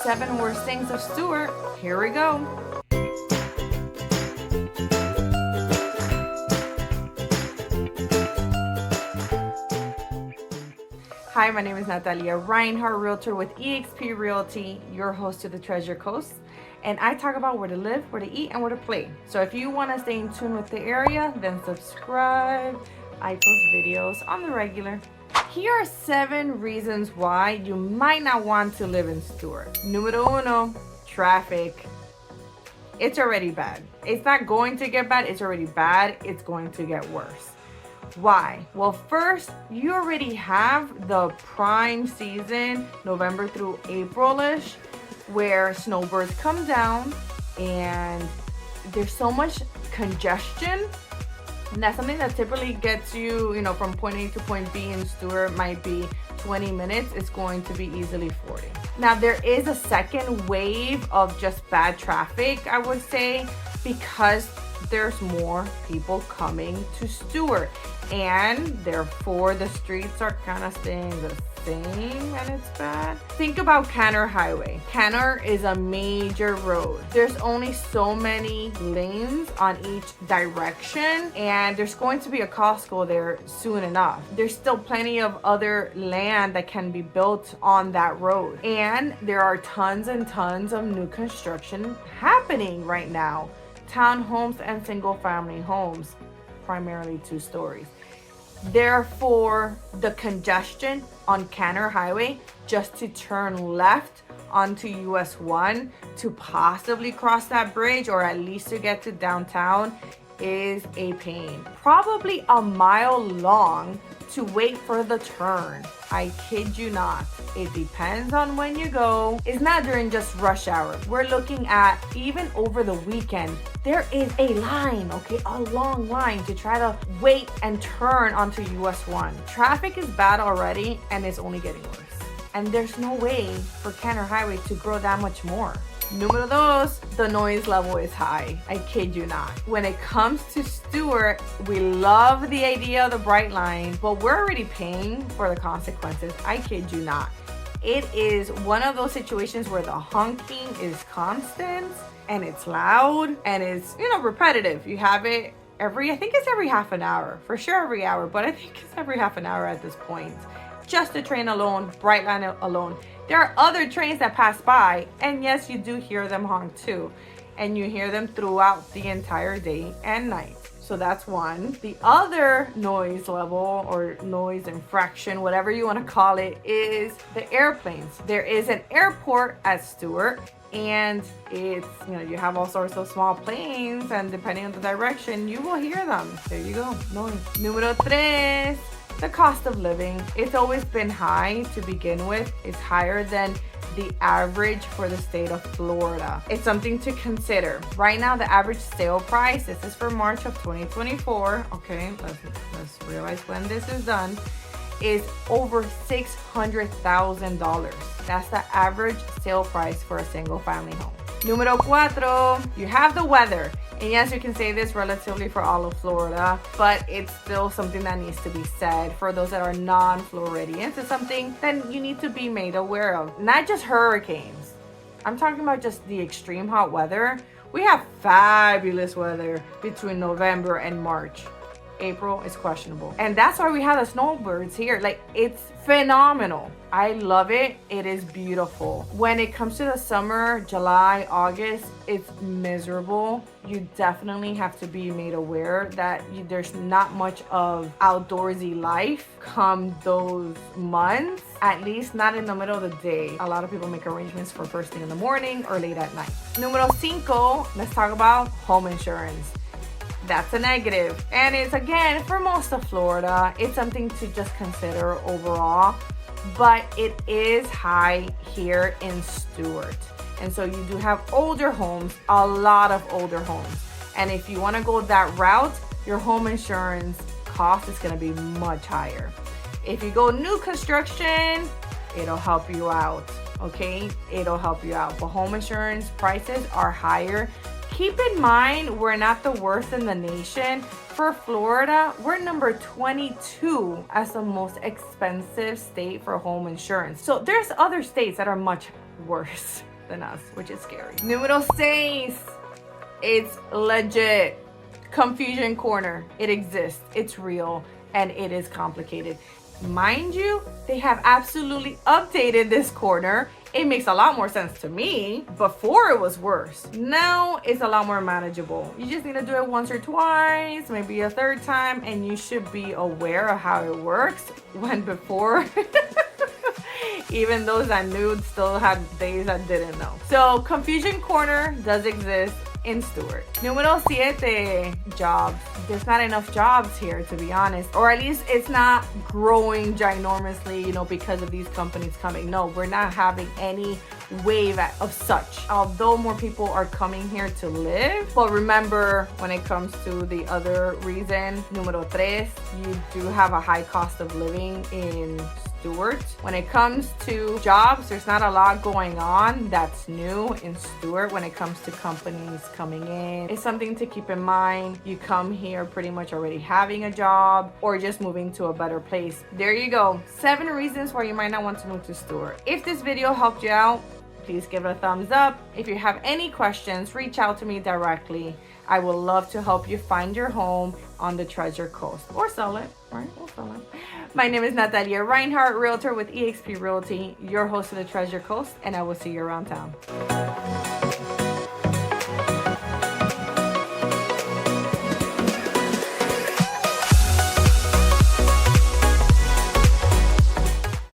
7 worst things of Stuart. Here we go. Hi, my name is Natalia Reinhardt, Realtor with eXp Realty, your host to the Treasure Coast. And I talk about where to live, where to eat, and where to play. So if you want to stay in tune with the area, then subscribe. I post videos on the regular. Here are 7 reasons why you might not want to live in Stuart. Número uno, traffic. It's already bad. It's not going to get bad, it's already bad. It's going to get worse. Why? Well, first, you already have the prime season, November through April-ish, where snowbirds come down and there's so much congestion. And that's something that typically gets you, from point A to point B in Stuart might be 20 minutes. It's going to be easily 40. Now, there is a second wave of just bad traffic, I would say, because there's more people coming to Stuart, and therefore the streets are kind of staying the same, and it's bad. Think about Canner Highway. Canner is a major road. There's only so many lanes on each direction, and there's going to be a Costco there soon enough. There's still plenty of other land that can be built on that road, and there are tons and tons of new construction happening right now. Townhomes and single family homes, primarily 2 stories. Therefore, the congestion on Canner Highway just to turn left onto US 1 to possibly cross that bridge or at least to get to downtown is a pain. Probably a mile long to wait for the turn. I kid you not. It depends on when you go. It's not during just rush hour. We're looking at even over the weekend. There is a line, okay, a long line to try to wait and turn onto US 1. Traffic is bad already and it's only getting worse. And there's no way for Canner Highway to grow that much more. Número dos, the noise level is high. I kid you not. When it comes to Stuart, we love the idea of the bright line, but we're already paying for the consequences. I kid you not. It is one of those situations where the honking is constant and it's loud and it's, repetitive. You have it I think it's every half an hour, for sure every hour, but I think it's every half an hour at this point. Just the train alone, bright line alone. There are other trains that pass by, and yes, you do hear them honk too. And you hear them throughout the entire day and night. So that's one. The other noise level or noise infraction, whatever you want to call it, is the airplanes. There is an airport at Stuart, and it's, you have all sorts of small planes, and depending on the direction, you will hear them. There you go, noise. Número tres. The cost of living. It's always been high to begin with. It's higher than the average for the state of Florida. It's something to consider. Right now, the average sale price, this is for March of 2024. Okay, let's realize when this is done, is over $600,000. That's the average sale price for a single family home. Número cuatro, you have the weather. And yes, you can say this relatively for all of Florida, but it's still something that needs to be said for those that are non-Floridians. It's something that you need to be made aware of. Not just hurricanes. I'm talking about just the extreme hot weather. We have fabulous weather between November and March. April is questionable. And that's why we have the snowbirds here. Like, it's phenomenal. I love it. It is beautiful. When it comes to the summer, July, August, it's miserable. You definitely have to be made aware that there's not much of outdoorsy life come those months, at least not in the middle of the day. A lot of people make arrangements for first thing in the morning or late at night. Número 5, let's talk about home insurance. That's a negative. And it's, again, for most of Florida, it's something to just consider overall, but it is high here in Stuart. And so you do have older homes, a lot of older homes. And if you want to go that route, your home insurance cost is going to be much higher. If you go new construction, it'll help you out, okay? It'll help you out. But home insurance prices are higher. Keep in mind, we're not the worst in the nation. For Florida, we're number 22 as the most expensive state for home insurance. So there's other states that are much worse. than us, which is scary. Número 6. It's legit. Confusion corner. It exists. It's real. And it is complicated. Mind you, they have absolutely updated this corner. It makes a lot more sense to me. Before it was worse. Now it's a lot more manageable. You just need to do it once or twice, maybe a third time, and you should be aware of how it works. When before, even those I knew still had days I didn't know. So confusion corner does exist in Stuart. Número 7, jobs. There's not enough jobs here, to be honest, or at least it's not growing ginormously, because of these companies coming. No, we're not having any wave of such, although more people are coming here to live. But remember, when it comes to the other reason, número 3, you do have a high cost of living in Stuart. When it comes to jobs, there's not a lot going on that's new in Stuart when it comes to companies coming in. It's something to keep in mind. You come here pretty much already having a job or just moving to a better place. There you go. 7 reasons why you might not want to move to Stuart. If this video helped you out, please give it a thumbs up. If you have any questions, reach out to me directly. I would love to help you find your home on the Treasure Coast or sell it, right? We'll sell it. My name is Natalia Reinhardt, Realtor with eXp Realty, your host of the Treasure Coast, and I will see you around town.